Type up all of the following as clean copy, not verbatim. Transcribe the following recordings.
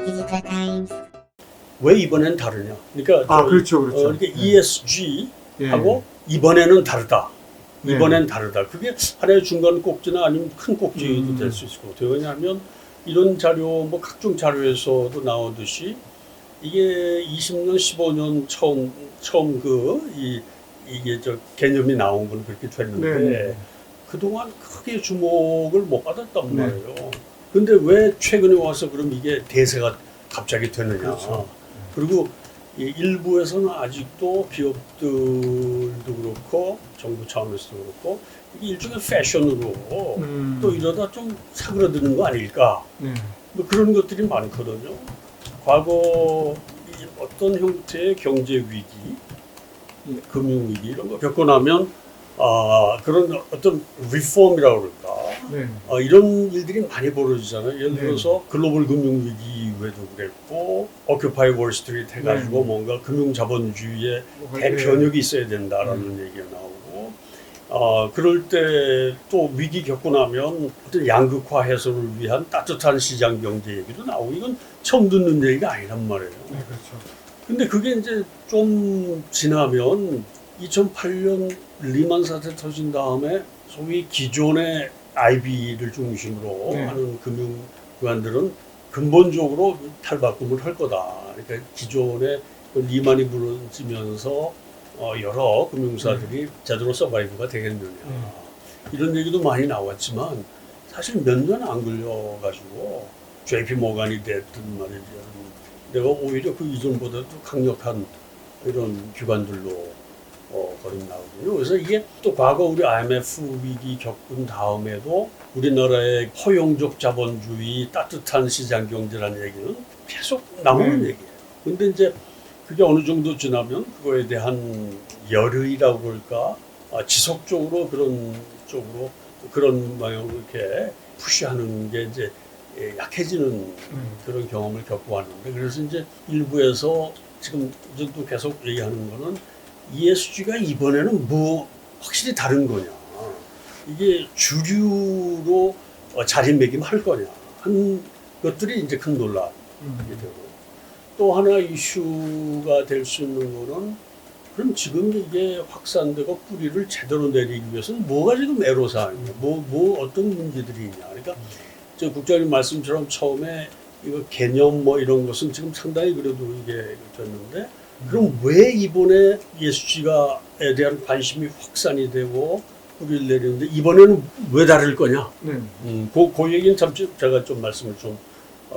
디지털 타임스. 왜 이번엔 다르냐? 그러니까 그렇죠. 그러니까 ESG하고 예. 이번에는 다르다. 네. 이번엔 다르다. 그게 하나의 중간 꼭지나 아니면 큰 꼭지도 될 수 있을 것 같아요. 왜냐하면 이런 자료, 뭐 각종 자료에서도 나오듯이 이게 20년, 15년 처음 이게 개념이 나온 건 그렇게 됐는데 네. 그동안 크게 주목을 못 받았단 네. 말이에요. 근데 왜 최근에 와서 그럼 이게 대세가 갑자기 되느냐. 그렇죠. 그리고 이 일부에서는 아직도 기업들도 그렇고 정부 차원에서도 그렇고 이게 일종의 패션으로 또 이러다 좀 사그러드는 거 아닐까. 네. 뭐 그런 것들이 많거든요. 과거 이 어떤 형태의 경제 위기, 금융 위기 이런 거 겪고 나면 그런 어떤 리폼이라고 그럴까. 네. 이런 일들이 많이 벌어지잖아요. 예를 네. 들어서 글로벌 금융위기 이후에도 그랬고 오큐파이 월스트리트 해가지고 네. 뭔가 금융자본주의의 뭐가 대변혁이 있어야 된다라는 얘기가 나오고 그럴 때 또 위기 겪고 나면 어떤 양극화 해소를 위한 따뜻한 시장 경제 얘기도 나오고 이건 처음 듣는 얘기가 아니란 말이에요. 네, 그렇죠. 근데 그게 이제 좀 지나면 2008년 리만 사태 터진 다음에 소위 기존의 IB를 중심으로 네. 하는 금융기관들은 근본적으로 탈바꿈을 할 거다. 그러니까 기존의 그 리만이 무너지면서 여러 금융사들이 제대로 서바이브가 되겠느냐. 이런 얘기도 많이 나왔지만 사실 몇 년 안 걸려가지고 JP 모간이 됐든 말이죠. 내가 오히려 그 이전보다도 강력한 이런 기관들로 거듭나거든요. 그래서 이게 또 과거 우리 IMF 위기 겪은 다음에도 우리나라의 허용적 자본주의, 따뜻한 시장 경제라는 얘기는 계속 나오는 얘기예요. 근데 이제 그게 어느 정도 지나면 그거에 대한 열의라고 그럴까, 지속적으로 그런 쪽으로 그런 방향으로 이렇게 푸시하는 게 이제 약해지는 그런 경험을 겪고 왔는데, 그래서 이제 일부에서 지금 또 계속 얘기하는 거는 ESG가 이번에는 뭐 확실히 다른 거냐, 이게 주류로 자리매김할 거냐 한 것들이 이제 큰 논란이 되고, 또 하나 이슈가 될 수 있는 거는 그럼 지금 이게 확산되고 뿌리를 제대로 내리기 위해서는 뭐가 지금 애로사항이냐, 뭐 어떤 문제들이 있냐. 그러니까 저 국장님 말씀처럼 처음에 이거 개념 뭐 이런 것은 지금 상당히 그래도 이게 됐는데, 그럼 왜 이번에 ESG에 대한 관심이 확산이 되고 뿌리를 내리는데 이번에는 왜 다를 거냐? 네. 그 얘기는 참 제가 좀 말씀을 좀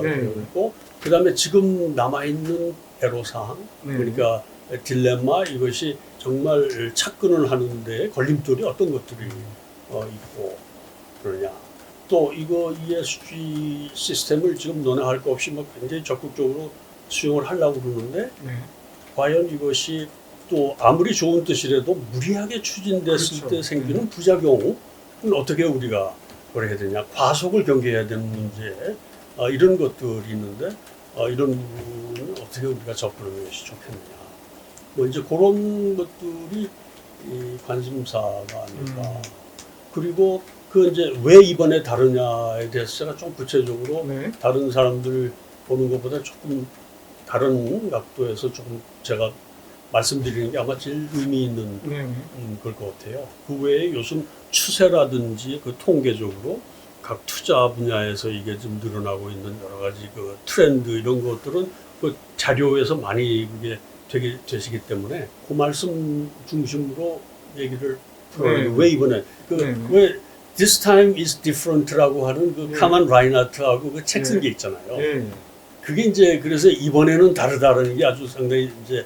네. 드렸고, 그 다음에 지금 남아있는 애로사항, 네. 그러니까 딜레마, 이것이 정말 착근을 하는데 걸림돌이 어떤 것들이 있고 그러냐. 또 이거 ESG 시스템을 지금 논의할 거 없이 막 굉장히 적극적으로 수용을 하려고 그러는데, 네. 과연 이것이 또 아무리 좋은 뜻이라도 무리하게 추진됐을 그렇죠. 때 생기는 부작용은 어떻게 우리가 그걸 해야 되냐. 과속을 경계해야 되는 문제, 이런 것들이 있는데 이런 부분은 어떻게 우리가 접근하는 것이 좋겠느냐. 뭐 이제 그런 것들이 이 관심사가 아닐까. 그리고 그 이제 왜 이번에 다르냐에 대해서 제가 좀 구체적으로 네. 다른 사람들 보는 것보다 조금 다른 각도에서 조금 제가 말씀드리는 게 아마 제일 의미 있는 걸 것 같아요. 그 외에 요즘 추세라든지 그 통계적으로 각 투자 분야에서 이게 좀 늘어나고 있는 여러 가지 그 트렌드 이런 것들은 그 자료에서 많이 그게 되시기 때문에 그 말씀 중심으로 얘기를 풀어요. 왜 이번에 왜 This time is different라고 하는 그 카만 라이나트하고 그 책 쓴 게 있잖아요. 그게 이제 그래서 이번에는 다르다는 게 아주 상당히 이제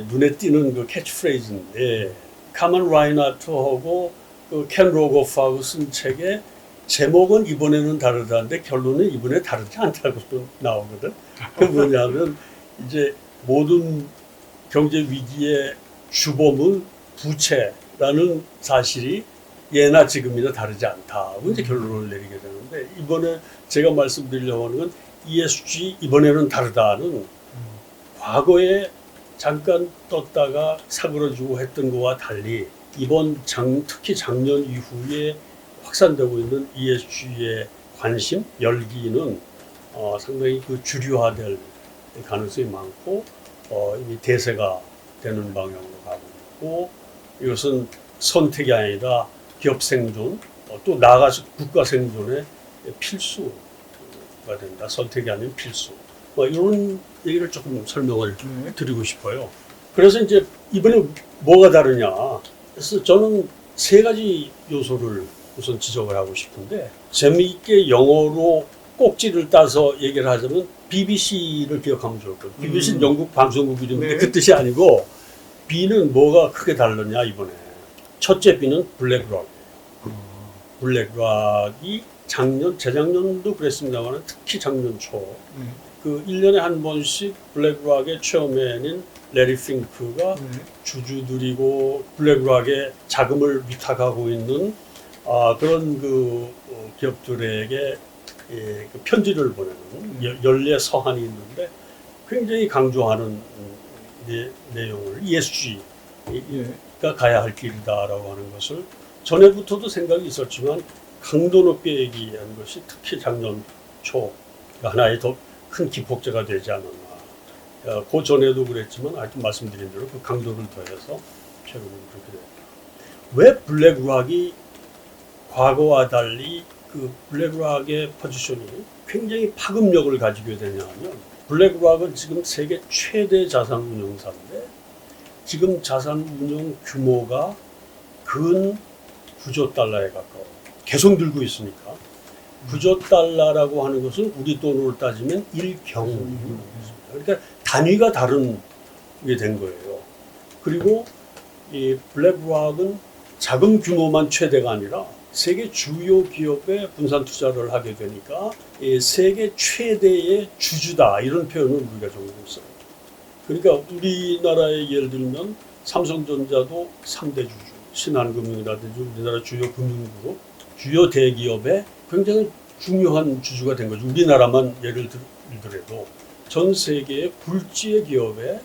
눈에 띄는 그 캐치프레이즈인데, 카만 라이나트하고 그 켄 로거프하고 쓴 책의 제목은 이번에는 다르다는데 결론은 이번에 다르지 않다고 또 나오거든. 그게 뭐냐면 이제 모든 경제 위기의 주범은 부채라는 사실이 예나 지금이나 다르지 않다고 이제 결론을 내리게 되는데, 이번에 제가 말씀드리려고 하는 건 ESG 이번에는 다르다는 과거에 잠깐 떴다가 사그러지고 했던 거와 달리 이번 특히 작년 이후에 확산되고 있는 ESG의 관심, 열기는 상당히 그 주류화될 가능성이 많고 이미 대세가 되는 방향으로 가고 있고 이것은 선택이 아니라 기업 생존 또 나아가서 국가 생존의 필수가 된다. 선택이 아닌 필수. 이런 얘기를 조금 설명을 드리고 싶어요. 그래서 이제 이번에 뭐가 다르냐. 그래서 저는 세 가지 요소를 우선 지적을 하고 싶은데 재미있게 영어로 꼭지를 따서 얘기를 하자면 BBC를 기억하면 좋을 거예요. BBC는 영국 방송국 이름인데 네. 그 뜻이 아니고 B는 뭐가 크게 다르냐 이번에. 첫째 B는 블랙락. 블랙락이 재작년도 그랬습니다만 특히 작년 초 그 1년에 한 번씩 블랙락의 체어맨인 레리 핑크가 주주들이고 블랙락에 자금을 위탁하고 있는 그런 그 기업들에게 그 편지를 보내는 연례 서한이 있는데 굉장히 강조하는 내용을 ESG가 가야 할 길이다라고 하는 것을 전에부터도 생각이 있었지만 강도 높게 얘기한 것이 특히 작년 초 하나의 더 큰 기폭제가 되지 않았나. 그 전에도 그랬지만 하여튼 말씀드린 대로 그 강도를 더해서 최근에 그렇게 됐다. 왜 블랙락이 과거와 달리 그 블랙락의 포지션이 굉장히 파급력을 가지게 되냐면 블랙락은 지금 세계 최대 자산 운용사인데 지금 자산 운용 규모가 근 9조 달러에 가까워 계속 늘고 있으니까 9조 달러라고 하는 것은 우리 돈으로 따지면 1경입니다. 그러니까 단위가 다른 게 된 거예요. 그리고 이 블랙락은 자금 규모만 최대가 아니라 세계 주요 기업에 분산 투자를 하게 되니까 세계 최대의 주주다 이런 표현을 우리가 적고 있어요. 그러니까 우리나라의 예를 들면 삼성전자도 3대 주주, 신한금융이라든지 우리나라 주요 금융그룹, 주요 대기업의 굉장히 중요한 주주가 된 거죠. 우리나라만 예를 들더라도 전 세계의 굴지의 기업에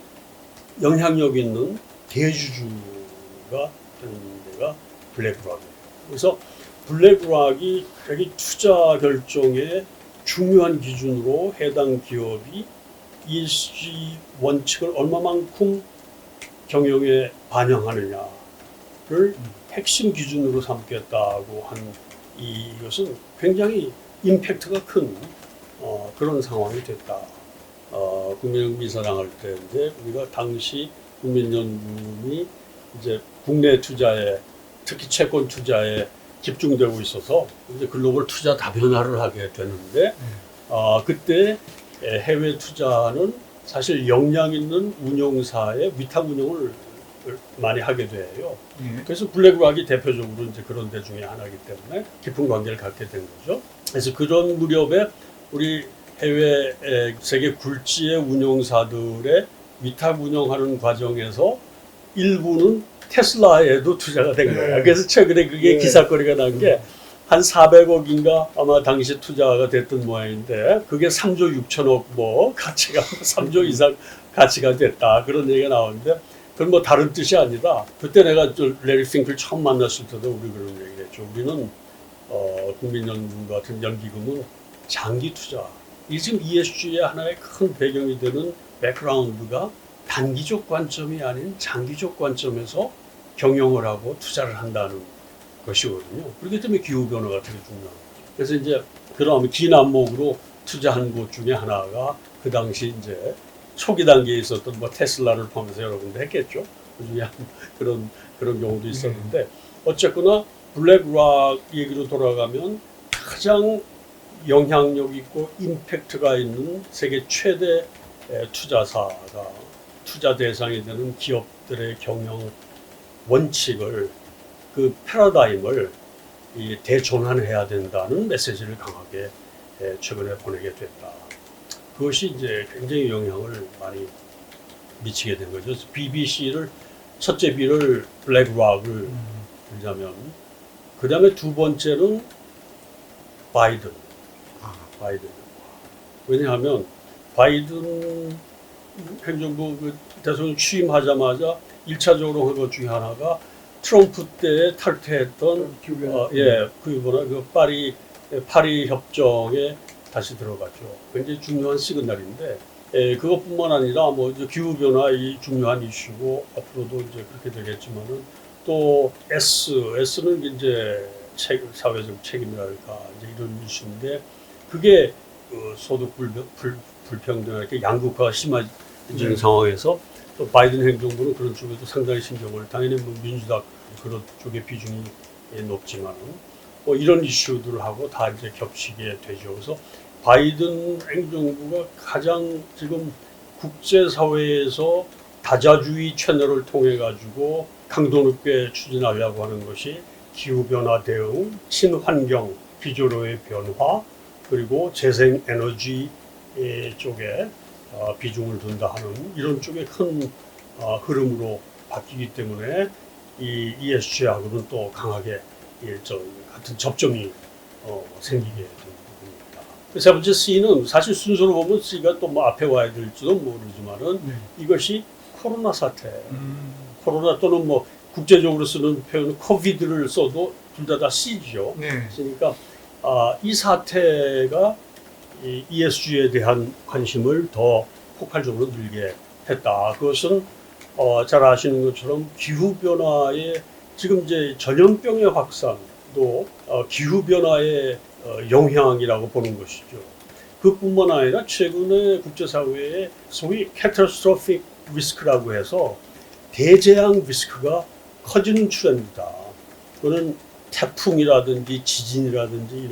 영향력 있는 대주주가 되는 데가 블랙락이에요. 그래서 블랙락이 자기 투자 결정의 중요한 기준으로 해당 기업이 ESG 원칙을 얼마만큼 경영에 반영하느냐를 핵심 기준으로 삼겠다고 한 이것은 굉장히 임팩트가 큰 그런 상황이 됐다. 국민연금 이사장할 때 이제 우리가 당시 국민연금이 이제 국내 투자에 특히 채권 투자에 집중되고 있어서 이제 글로벌 투자 다변화를 하게 되는데 그때 해외 투자는 사실 역량 있는 운용사의 위탁 운용을 많이 하게 돼요. 그래서 블랙락이 대표적으로 이제 그런 데 중에 하나이기 때문에 깊은 관계를 갖게 된 거죠. 그래서 그런 무렵에 우리 해외 세계 굴지의 운용사들의 위탁 운영하는 과정에서 일부는 테슬라에도 투자가 된 거예요. 그래서 최근에 그게 기사거리가 난 게 한 400억인가 아마 당시 투자가 됐던 모양인데 그게 3조 6천억 뭐 가치가 3조 이상 가치가 됐다 그런 얘기가 나오는데 그건 뭐 다른 뜻이 아니라 그때 내가 레리 핑크를 처음 만났을 때도 우리 그런 얘기를 했죠. 우리는 국민연금 같은 연기금은 장기 투자. 이 지금 ESG의 하나의 큰 배경이 되는 백그라운드가 단기적 관점이 아닌 장기적 관점에서 경영을 하고 투자를 한다는 것이거든요. 그렇기 때문에 기후변화가 되게 중요한 거죠. 그래서 이제 그럼 긴 안목으로 투자한 곳 중에 하나가 그 당시 이제 초기 단계에 있었던 뭐 테슬라를 포함해서 여러 군데 했겠죠. 그중에 그런 경우도 있었는데 어쨌거나 블랙락 얘기로 돌아가면 가장 영향력 있고 임팩트가 있는 세계 최대 투자사가 투자 대상이 되는 기업들의 경영 원칙을 그 패러다임을 대전환해야 된다는 메시지를 강하게 최근에 보내게 됐다. 그것이 이제 굉장히 영향을 많이 미치게 된 거죠. BBC를 첫째 B를 블랙락을 들자면 그 다음에 두 번째는 바이든. 왜냐하면 바이든 행정부 그 대통령 취임하자마자 1차적으로 한 것 중에 하나가 트럼프 때 탈퇴했던 기후변화. 그보다 그 파리 협정에 다시 들어가죠. 굉장히 중요한 시그널인데 그것뿐만 아니라 뭐 기후 변화 이 중요한 이슈고 앞으로도 이제 그렇게 되겠지만은 또 S는 이제 사회적 책임이랄까 이제 이런 이슈인데 그게 그 소득 불평등 이렇게 양극화가 심해지는 상황에서 또 바이든 행정부는 그런 쪽에도 상당히 신경을 당연히 뭐 민주당 그런 쪽의 비중이 높지만은 뭐 이런 이슈들하고 다 이제 겹치게 되죠. 그래서 바이든 행정부가 가장 지금 국제사회에서 다자주의 채널을 통해 가지고 강도 높게 추진하려고 하는 것이 기후변화 대응, 친환경 기조로의 변화, 그리고 재생에너지 쪽에 비중을 둔다 하는 이런 쪽의 큰 흐름으로 바뀌기 때문에 이 ESG하고는 또 강하게 같은 접점이 생기게 됩니다. 세 번째 C는 사실 순서로 보면 C가 또 뭐 앞에 와야 될지도 모르지만은 이것이 코로나 사태, 코로나 또는 뭐 국제적으로 쓰는 표현 코비드를 써도 둘 다 C죠. 그러니까 이 사태가 이 ESG에 대한 관심을 더 폭발적으로 늘게 했다. 그것은 잘 아시는 것처럼 기후 변화의 지금 이제 전염병의 확산도 기후 변화의 영향이라고 보는 것이죠. 그뿐만 아니라 최근에 국제사회에 소위 catastrophic risk라고 해서 대재앙 리스크가 커지는 트렌드다. 그거는 태풍이라든지 지진이라든지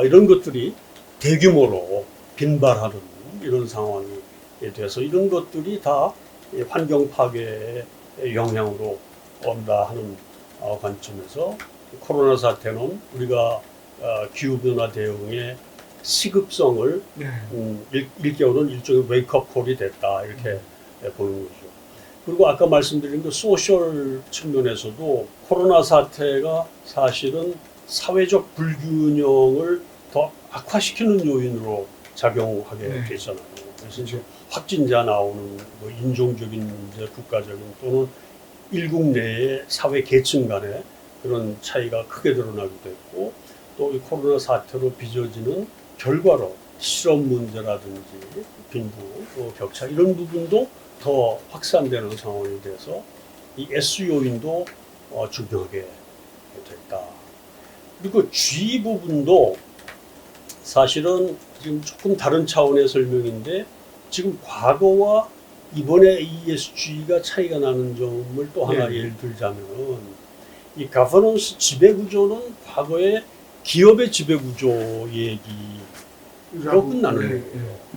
이런 것들이 대규모로 빈발하는 이런 상황이 돼서 이런 것들이 다 환경 파괴의 영향으로 온다 하는 관점에서 코로나 사태는 우리가 기후변화 대응의 시급성을 일깨우는 일종의 웨이크업 콜이 됐다 이렇게 보는 거죠. 그리고 아까 말씀드린 그 소셜 측면에서도 코로나 사태가 사실은 사회적 불균형을 더 악화시키는 요인으로 작용하게 되잖아요. 그래서 이제 확진자 나오는 뭐 인종적인 문제, 국가적인 또는 일국 내의 사회 계층 간의 그런 차이가 크게 드러나기도 했고 또 이 코로나 사태로 빚어지는 결과로 실업 문제라든지 빈부, 또 격차 이런 부분도 더 확산되는 상황이 돼서 이 S 요인도 중요하게 됐다. 그리고 G 부분도 사실은 지금 조금 다른 차원의 설명인데 지금 과거와 이번에 ESG가 차이가 나는 점을 또 하나 예를 들자면 이 가버넌스 지배구조는 과거에 기업의 지배구조 얘기로 끝나는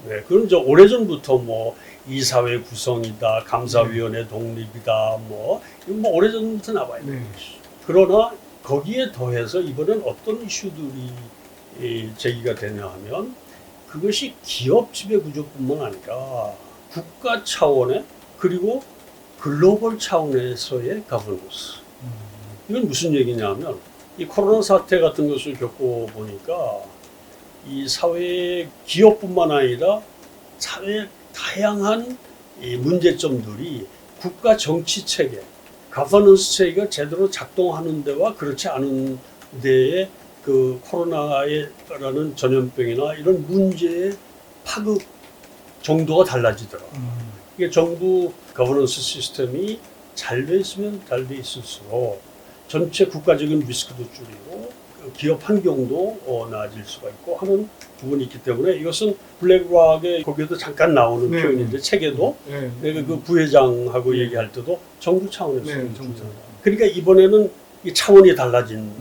거예요. 그건 이제 오래전부터 뭐 이사회 구성이다, 감사위원회 독립이다, 뭐 오래전부터 나와 있는 것이죠. 그러나 거기에 더해서 이번엔 어떤 이슈들이 제기가 되냐 하면 그것이 기업 지배구조뿐만 아니라 국가 차원의 그리고 글로벌 차원에서의 가버넌스. 이건 무슨 얘기냐면 이 코로나 사태 같은 것을 겪어보니까 이 사회의 기업뿐만 아니라 사회의 다양한 이 문제점들이 국가 정치 체계, 가버넌스 체계가 제대로 작동하는 데와 그렇지 않은 데에 그 코로나라는 전염병이나 이런 문제의 파급 정도가 달라지더라. 이게 정부 거버넌스 시스템이 잘 돼 있으면 잘 돼 있을수록 전체 국가적인 리스크도 줄이고 기업 환경도 나아질 수가 있고 하는 부분이 있기 때문에 이것은 블랙락의 거기에도 잠깐 나오는 표현인데 책에도 내가 그 부회장하고 얘기할 때도 정부 차원에서 그러니까 이번에는 이 차원이 달라진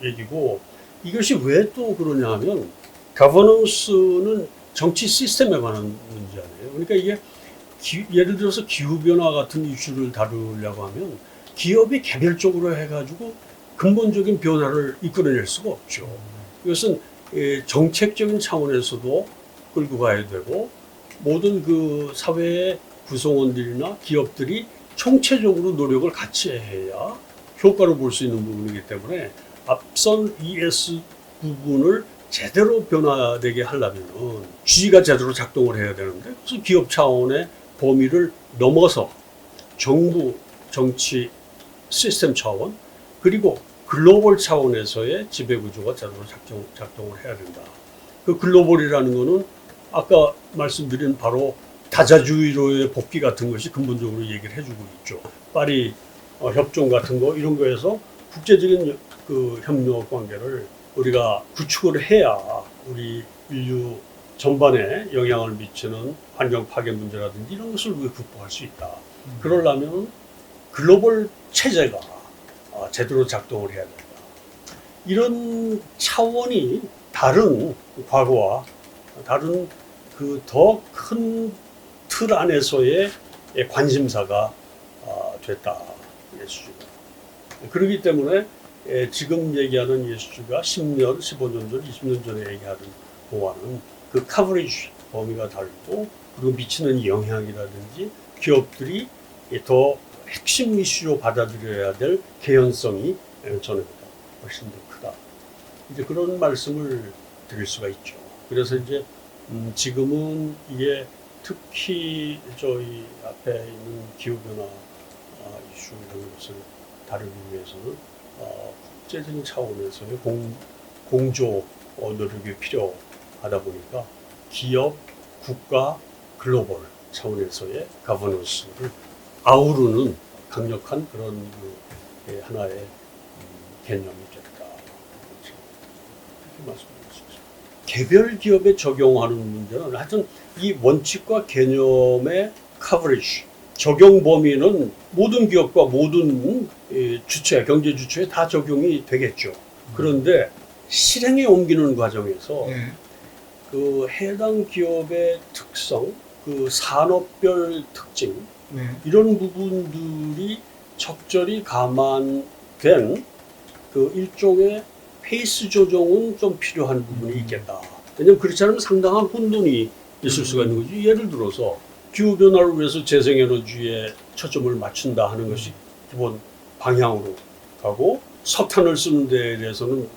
얘기고 이것이 왜 또 그러냐 하면 거버넌스는 정치 시스템에 관한 문제 아니에요. 그러니까 이게 예를 들어서 기후변화 같은 이슈를 다루려고 하면 기업이 개별적으로 해가지고 근본적인 변화를 이끌어낼 수가 없죠. 이것은 정책적인 차원에서도 끌고 가야 되고 모든 그 사회의 구성원들이나 기업들이 총체적으로 노력을 같이 해야 효과를 볼 수 있는 부분이기 때문에 앞선 ES 부분을 제대로 변화되게 하려면 G가 제대로 작동을 해야 되는데 그래서 기업 차원의 범위를 넘어서 정부, 정치, 시스템 차원 그리고 글로벌 차원에서의 지배구조가 제대로 작동을 해야 된다. 그 글로벌이라는 거는 아까 말씀드린 바로 다자주의로의 복귀 같은 것이 근본적으로 얘기를 해주고 있죠. 파리 협정 같은 거 이런 거에서 국제적인 그 협력 관계를 우리가 구축을 해야 우리 인류 전반에 영향을 미치는 환경 파괴 문제라든지 이런 것을 우리가 극복할 수 있다. 그러려면 글로벌 체제가 제대로 작동을 해야 된다. 이런 차원이 다른 과거와 다른 그 더 큰 틀 안에서의 관심사가 됐다. 예수주가. 그렇기 때문에 지금 얘기하는 예수주가 10년, 15년 전, 20년 전에 얘기하는 거와는 그 커버리지 범위가 다르고 그리고 미치는 영향이라든지 기업들이 더 핵심 이슈로 받아들여야 될 개연성이 전에보다 훨씬 더 크다. 이제 그런 말씀을 드릴 수가 있죠. 그래서 이제 지금은 이게 특히 저희 앞에 있는 기후변화 이슈 이런 것을 다루기 위해서는 국제적인 차원에서의 공조 노력이 필요하다 보니까 기업, 국가, 글로벌 차원에서의 가버넌스를 아우르는 강력한 그런 하나의 개념이 됐다. 그렇게 말씀드릴 수 있습니다. 개별 기업에 적용하는 문제는 하여튼 이 원칙과 개념의 커버리지, 적용 범위는 모든 기업과 모든 주체, 경제 주체에 다 적용이 되겠죠. 그런데 실행에 옮기는 과정에서 그 해당 기업의 특성, 그 산업별 특징, 이런 부분들이 적절히 감안된 그 일종의 페이스 조정은 좀 필요한 부분이 있겠다. 왜냐하면 그렇지 않으면 상당한 혼돈이 있을 수가 있는 거죠. 예를 들어서 기후변화를 위해서 재생에너지에 초점을 맞춘다 하는 것이 기본 방향으로 가고 석탄을 쓰는 데에 대해서는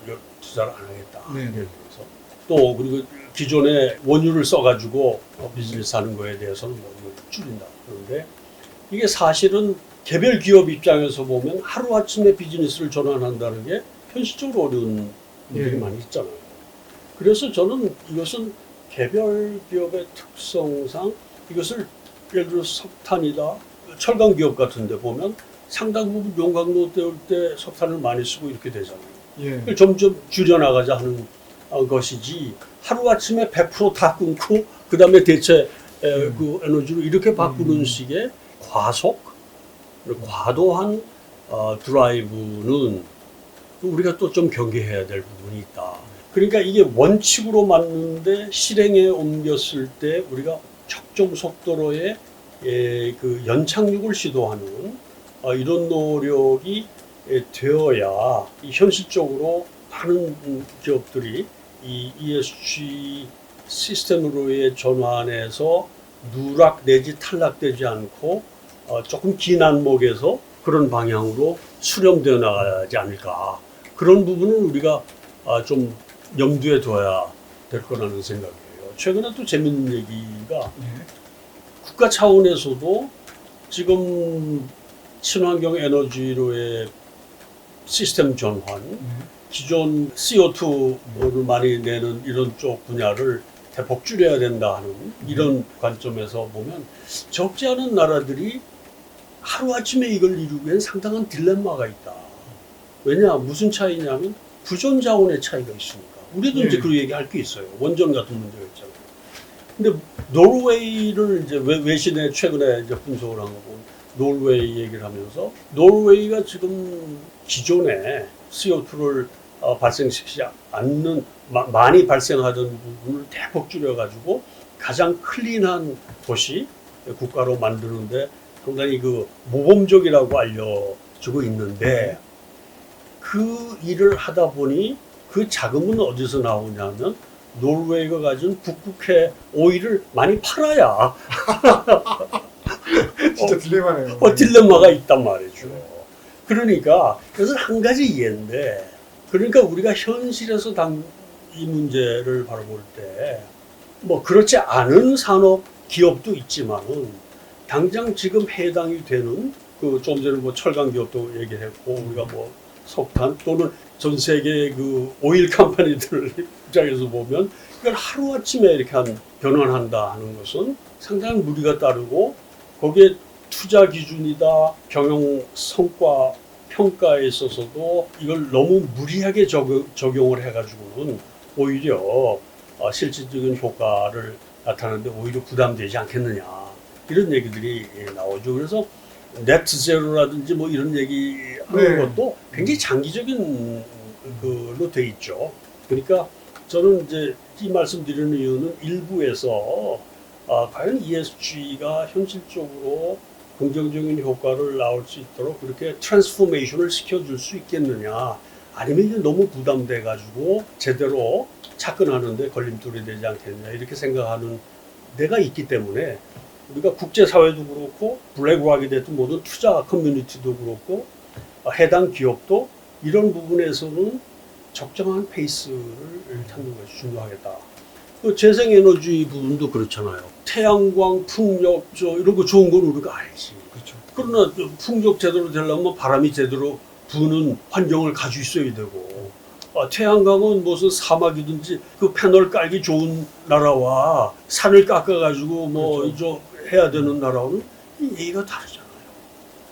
투자를 안 하겠다. 예를 들어서 또 그리고 기존에 원유를 써가지고 비즈니스 하는 거에 대해서는 뭐 줄인다. 그런데 이게 사실은 개별 기업 입장에서 보면 하루아침에 비즈니스를 전환한다는 게 현실적으로 어려운 일들이 많이 있잖아요. 그래서 저는 이것은 개별 기업의 특성상 이것을 예를 들어 석탄이다, 철강 기업 같은 데 보면 상당 부분 용광로 때울 때 석탄을 많이 쓰고 이렇게 되잖아요. 점점 줄여나가자 하는 것이지 하루아침에 100%다 끊고 그 다음에 대체 그 에너지로 이렇게 바꾸는 식의 과속, 과도한 드라이브는 우리가 또 좀 경계해야 될 부분이 있다. 그러니까 이게 원칙으로 맞는데 실행에 옮겼을 때 우리가 적정 속도로의 그 연착륙을 시도하는 이런 노력이 되어야 현실적으로 많은 기업들이 이 ESG 시스템으로의 전환에서 누락 내지 탈락되지 않고 조금 긴 안목에서 그런 방향으로 수렴되어 나가지 않을까. 그런 부분은 우리가 좀 염두에 둬야 될 거라는 생각이에요. 최근에 또 재밌는 얘기가 국가 차원에서도 지금 친환경 에너지로의 시스템 전환, 기존 CO2를 많이 내는 이런 쪽 분야를 대폭 줄여야 된다 하는 이런 관점에서 보면 적지 않은 나라들이 하루아침에 이걸 이루기 위한 상당한 딜레마가 있다. 왜냐, 무슨 차이냐면 부존 자원의 차이가 있으니까. 우리도 이제 그 얘기할 게 있어요. 원전 같은 문제가 있잖아요. 근데 노르웨이를 이제 외신에 최근에 이제 분석을 한 거고 노르웨이 얘기를 하면서 노르웨이가 지금 기존에 CO2를 발생시키지 않는 많이 발생하던 부분을 대폭 줄여가지고 가장 클린한 도시 국가로 만드는데 상당히 그 모범적이라고 알려지고 있는데 그 일을 하다 보니 그 자금은 어디서 나오냐면 노르웨이가 가진 북극해 오일을 많이 팔아야 진짜 딜레마네요. 딜레마가 있단 말이죠. 그러니까 그것은 한 가지 이해인데 그러니까 우리가 현실에서 이 문제를 바라볼 때 뭐 그렇지 않은 산업 기업도 있지만은 당장 지금 해당이 되는 그 조금 전에 뭐 철강 기업도 얘기했고 우리가 뭐 석탄 또는 전 세계 그 오일 컴퍼니들 입장에서 보면 이걸 하루 아침에 이렇게 변환한다 하는 것은 상당히 무리가 따르고 거기에 투자 기준이다 경영 성과 평가에 있어서도 이걸 너무 무리하게 적용을 해가지고는 오히려 실질적인 효과를 나타내는데 오히려 부담되지 않겠느냐 이런 얘기들이 나오죠. 그래서 네트 제로라든지 뭐 이런 얘기 하는 네. 것도 굉장히 장기적인 걸로 돼 있죠. 그러니까 저는 이제 이 말씀드리는 이유는 일부에서 과연 ESG가 현실적으로 긍정적인 효과를 나올 수 있도록 그렇게 트랜스포메이션을 시켜줄 수 있겠느냐 아니면 이제 너무 부담돼 가지고 제대로 접근하는데 걸림돌이 되지 않겠느냐 이렇게 생각하는 데가 있기 때문에 우리가 국제사회도 그렇고 블랙록이 됐든 모든 투자 커뮤니티도 그렇고 해당 기업도 이런 부분에서는 적정한 페이스를 찾는 것이 중요하겠다. 그 재생에너지 부분도 그렇잖아요. 태양광, 풍력 이런 거 좋은 건 우리가 알지. 그렇죠. 그러나 풍력 제대로 되려면 바람이 제대로 부는 환경을 가지고 있어야 되고 태양광은 무슨 사막이든지 그 패널 깔기 좋은 나라와 산을 깎아가지고 뭐 그렇죠. 이저 해야 되는 나라와는 얘기가 다르잖아요.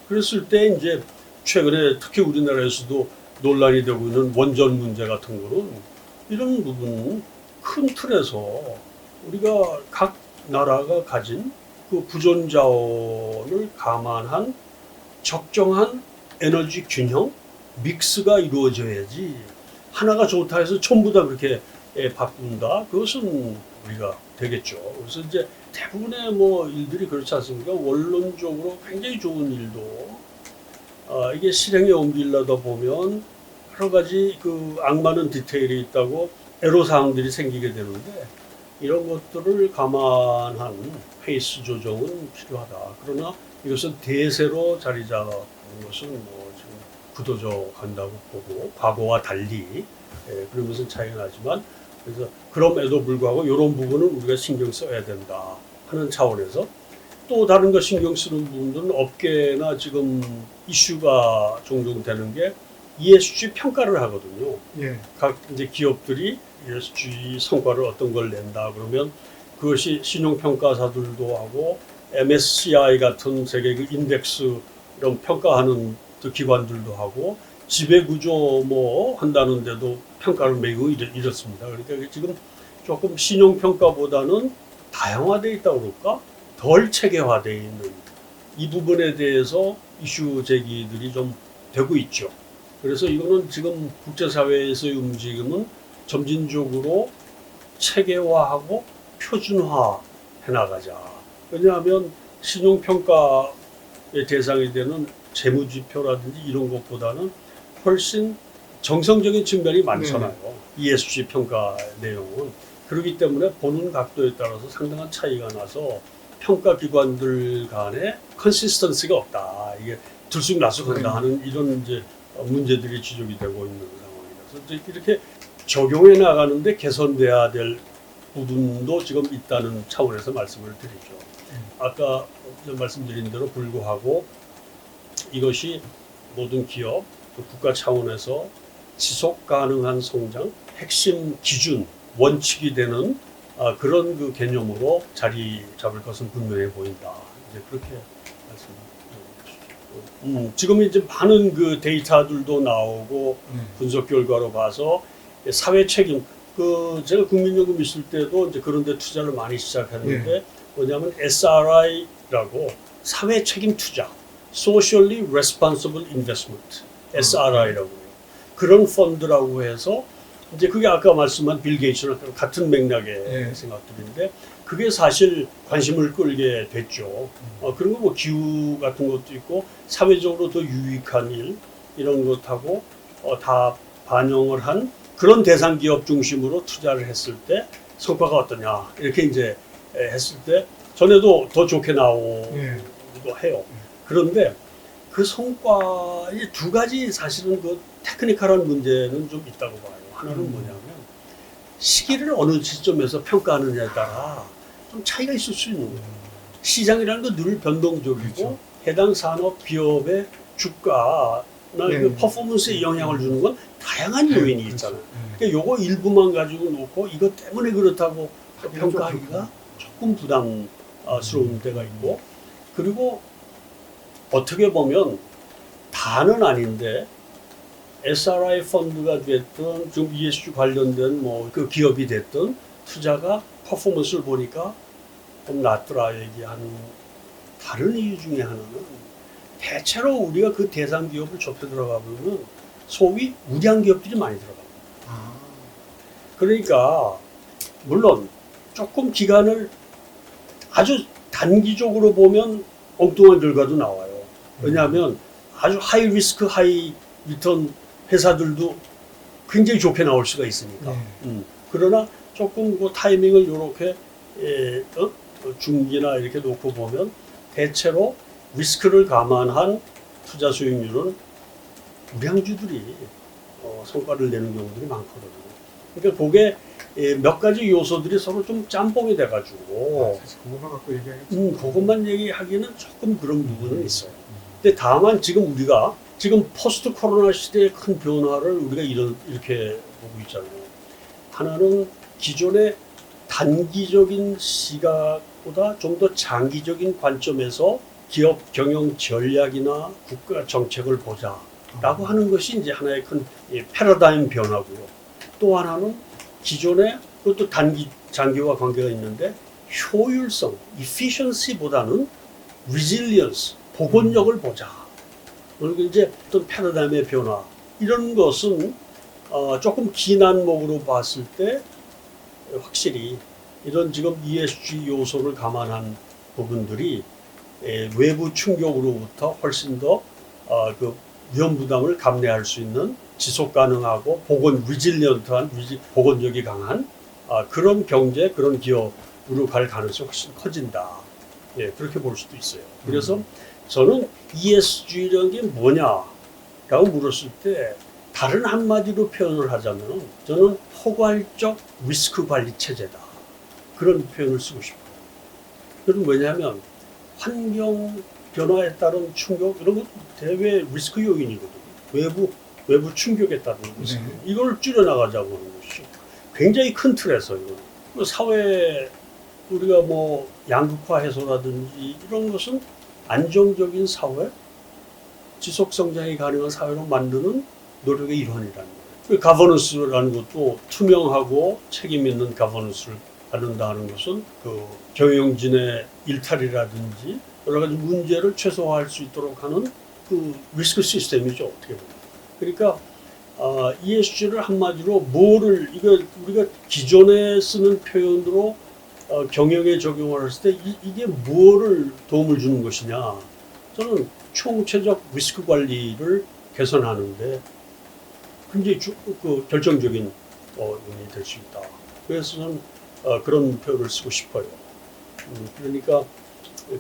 그랬을 때 이제 최근에 특히 우리나라에서도 논란이 되고 있는 원전 문제 같은 거는 이런 부분 큰 틀에서 우리가 각 나라가 가진 그 부존 자원을 감안한 적정한 에너지 균형 믹스가 이루어져야지 하나가 좋다 해서 전부 다 그렇게 바꾼다 그것은 우리가 되겠죠. 그래서 이제 대부분의 뭐 일들이 그렇지 않습니까? 원론적으로 굉장히 좋은 일도 이게 실행에 옮기려다 보면 여러 가지 그 악마는 디테일이 있다고 애로사항들이 생기게 되는데 이런 것들을 감안한 페이스 조정은 필요하다. 그러나 이것은 대세로 자리 잡는 것은 뭐 지금 굳어져 간다고 보고 과거와 달리 그런 것은 차이가 나지만 그래서 그럼에도 불구하고 이런 부분은 우리가 신경 써야 된다 하는 차원에서 또 다른 거 신경 쓰는 부분들은 업계나 지금 이슈가 종종 되는 게 ESG 평가를 하거든요. 예. 각 이제 기업들이 ESG 성과를 어떤 걸 낸다 그러면 그것이 신용평가사들도 하고 MSCI 같은 세계 그 인덱스 이런 평가하는 그 기관들도 하고 지배구조 뭐 한다는데도 평가를 매기고 이렇습니다. 그러니까 지금 조금 신용평가보다는 다양화되어 있다고 그럴까? 덜 체계화되어 있는 이 부분에 대해서 이슈 제기들이 좀 되고 있죠. 그래서 이거는 지금 국제사회에서의 움직임은 점진적으로 체계화하고 표준화해 나가자. 왜냐하면 신용평가의 대상이 되는 재무지표라든지 이런 것보다는 훨씬 정성적인 측면이 많잖아요. ESG 평가 내용은. 그렇기 때문에 보는 각도에 따라서 상당한 차이가 나서 평가 기관들 간에 컨시스턴시가 없다. 이게 들쑥날쑥한다 하는 이런 이제 문제들이 지적이 되고 있는 상황이라서 이제 이렇게 적용해 나가는데 개선돼야 될 부분도 지금 있다는 차원에서 말씀을 드리죠. 아까 말씀드린 대로 불구하고 이것이 모든 기업, 국가 차원에서 지속 가능한 성장, 핵심 기준, 원칙이 되는 그런 그 개념으로 자리 잡을 것은 분명해 보인다. 이제 그렇게 말씀드립니다. 지금 이제 많은 그 데이터들도 나오고 분석 결과로 봐서 사회 책임, 제가 국민연금 있을 때도 이제 그런 데 투자를 많이 시작했는데 뭐냐면 SRI라고 사회 책임 투자, Socially Responsible Investment, SRI라고 해요. 그런 펀드라고 해서 이제 그게 아까 말씀한 빌 게이츠랑 같은 맥락의 생각들인데 그게 사실 관심을 끌게 됐죠. 그런 거 뭐 기후 같은 것도 있고 사회적으로 더 유익한 일 이런 것하고 다 반영을 한 그런 대상 기업 중심으로 투자를 했을 때 성과가 어떠냐 이렇게 이제 했을 때 전에도 더 좋게 나오기도 해요. 그런데 그 성과의 두 가지 사실은 그 테크니컬한 문제는 좀 있다고 봐요. 하나는 뭐냐면 시기를 어느 시점에서 평가하느냐에 따라 좀 차이가 있을 수 있는 거예요. 시장이라는 건 늘 변동적이고 그렇죠. 해당 산업 기업의 주가나 네. 그 퍼포먼스에 영향을 주는 건 다양한 요인이 있잖아요. 그러니까 요거 일부만 가지고 놓고 이것 때문에 그렇다고 평가하기가 조금 부담스러운 데가 있고, 그리고 어떻게 보면 다는 아닌데 SRI 펀드가 됐든 좀 ESG 관련된 뭐 그 기업이 됐든 투자가 퍼포먼스를 보니까 좀 낮더라 얘기하는 다른 이유 중에 하나는 대체로 우리가 그 대상 기업을 좁혀 들어가 보면 소위 우량 기업들이 많이 들어갑니다. 그러니까 물론 조금 기간을 아주 단기적으로 보면 엉뚱한 결과도 나와요. 왜냐하면 아주 하이 리스크 하이 리턴 회사들도 굉장히 좋게 나올 수가 있으니까. 그러나 조금 그 타이밍을 이렇게 중기나 이렇게 놓고 보면 대체로 리스크를 감안한 투자 수익률은 우량주들이 성과를 내는 경우들이 많거든요. 그러니까 그게 몇 가지 요소들이 서로 좀 짬뽕이 돼가지고 사실 그것만 갖고 얘기하기 그것만 얘기하기는 조금 그런 부분은 있어요. 근데 다만 지금 우리가 지금 포스트 코로나 시대의 큰 변화를 우리가 이렇게 보고 있잖아요. 하나는 기존의 단기적인 시각보다 좀 더 장기적인 관점에서 기업 경영 전략이나 국가 정책을 보자라고 하는 것이 이제 하나의 큰 패러다임 변화고요. 또 하나는 기존의 그것도 장기와 관계가 있는데 효율성, efficiency보다는 resilience, 복원력을 보자. 그리고 이제 어떤 패러다임의 변화 이런 것은 조금 긴 안목으로 봤을 때 확실히 이런 지금 ESG 요소를 감안한 부분들이 외부 충격으로부터 훨씬 더 그 위험 부담을 감내할 수 있는 지속 가능하고 복원 리질리언트한 복원력이 강한 그런 경제 그런 기업으로 갈 가능성이 훨씬 커진다. 예, 그렇게 볼 수도 있어요. 그래서 저는 ESG라는 게 뭐냐라고 물었을 때 다른 한마디로 표현을 하자면 저는 포괄적 리스크 관리 체제다. 그런 표현을 쓰고 싶어요. 그건 뭐냐면 환경 변화에 따른 충격 이런 것도 대외 리스크 요인이거든요. 외부 충격에 따른 리스크. 네. 이걸 줄여나가자고 하는 것이 굉장히 큰 틀에서 이거 사회 우리가 뭐 양극화 해소라든지 이런 것은 안정적인 사회, 지속 성장이 가능한 사회로 만드는 노력의 일환이라는 거예요. 가버넌스라는 것도 투명하고 책임 있는 가버넌스를 갖는다는 것은 그 경영진의 일탈이라든지 여러 가지 문제를 최소화할 수 있도록 하는 그 리스크 시스템이죠, 어떻게 보면. 그러니까 ESG를 한마디로 뭐를 이거 우리가 기존에 쓰는 표현으로 경영에 적용을 했을 때 이게 뭐를 도움을 주는 것이냐? 저는 총체적 리스크 관리를 개선하는데 굉장히 결정적인 요인이 될 수 있다. 그래서 저는 그런 표현을 쓰고 싶어요. 그러니까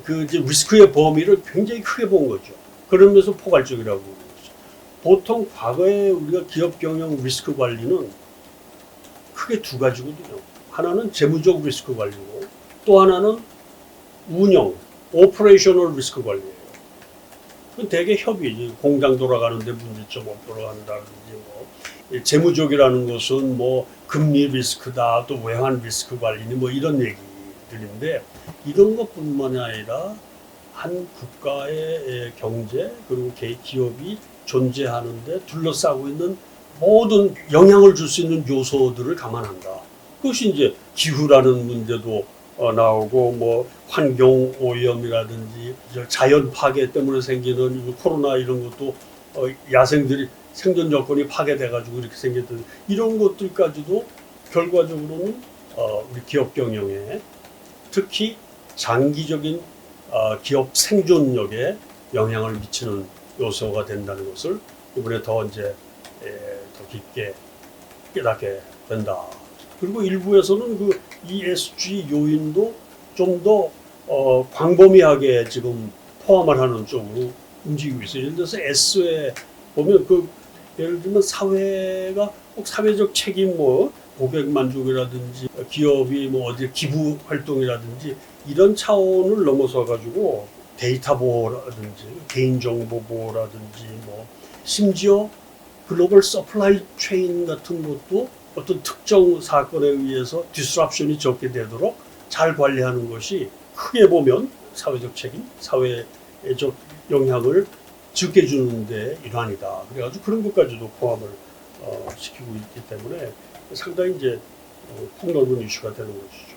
그 이제 리스크의 범위를 굉장히 크게 본 거죠. 그러면서 포괄적이라고 보는 거죠. 보통 과거에 우리가 기업 경영 리스크 관리는 크게 두 가지거든요. 하나는 재무적 리스크 관리고 또 하나는 운영, 오퍼레이셔널 리스크 관리예요. 그건 대개 협의지. 공장 돌아가는데 문제점 없도록 한다든지 뭐 재무적이라는 것은 뭐 금리 리스크다 또 외환 리스크 관리니 뭐 이런 얘기들인데 이런 것뿐만이 아니라 한 국가의 경제 그리고 기업이 존재하는데 둘러싸고 있는 모든 영향을 줄 수 있는 요소들을 감안한다. 그것이 이제 기후라는 문제도 나오고 뭐 환경 오염이라든지 자연 파괴 때문에 생기는 코로나 이런 것도 야생들이 생존 여건이 파괴돼 가지고 이렇게 생겼던 이런 것들까지도 결과적으로는 우리 기업 경영에 특히 장기적인 기업 생존력에 영향을 미치는 요소가 된다는 것을 이번에 더 이제 더 깊게 깨닫게 된다. 그리고 일부에서는 그 ESG 요인도 좀 더 광범위하게 지금 포함을 하는 쪽으로 움직이고 있어요. 예를 들어서 S에 보면 예를 들면 사회가 꼭 사회적 책임 뭐 고객 만족이라든지 기업이 뭐 어디 기부 활동이라든지 이런 차원을 넘어서 가지고 데이터 보호라든지 개인정보 보호라든지 뭐 심지어 글로벌 서플라이 체인 같은 것도 어떤 특정 사건에 의해서 디스럽션이 적게 되도록 잘 관리하는 것이 크게 보면 사회적 책임, 사회적 영향을 적게 주는 데 일환이다. 그래가지고 그런 것까지도 포함을 시키고 있기 때문에 상당히 이제 폭넓은 이슈가 되는 것이죠.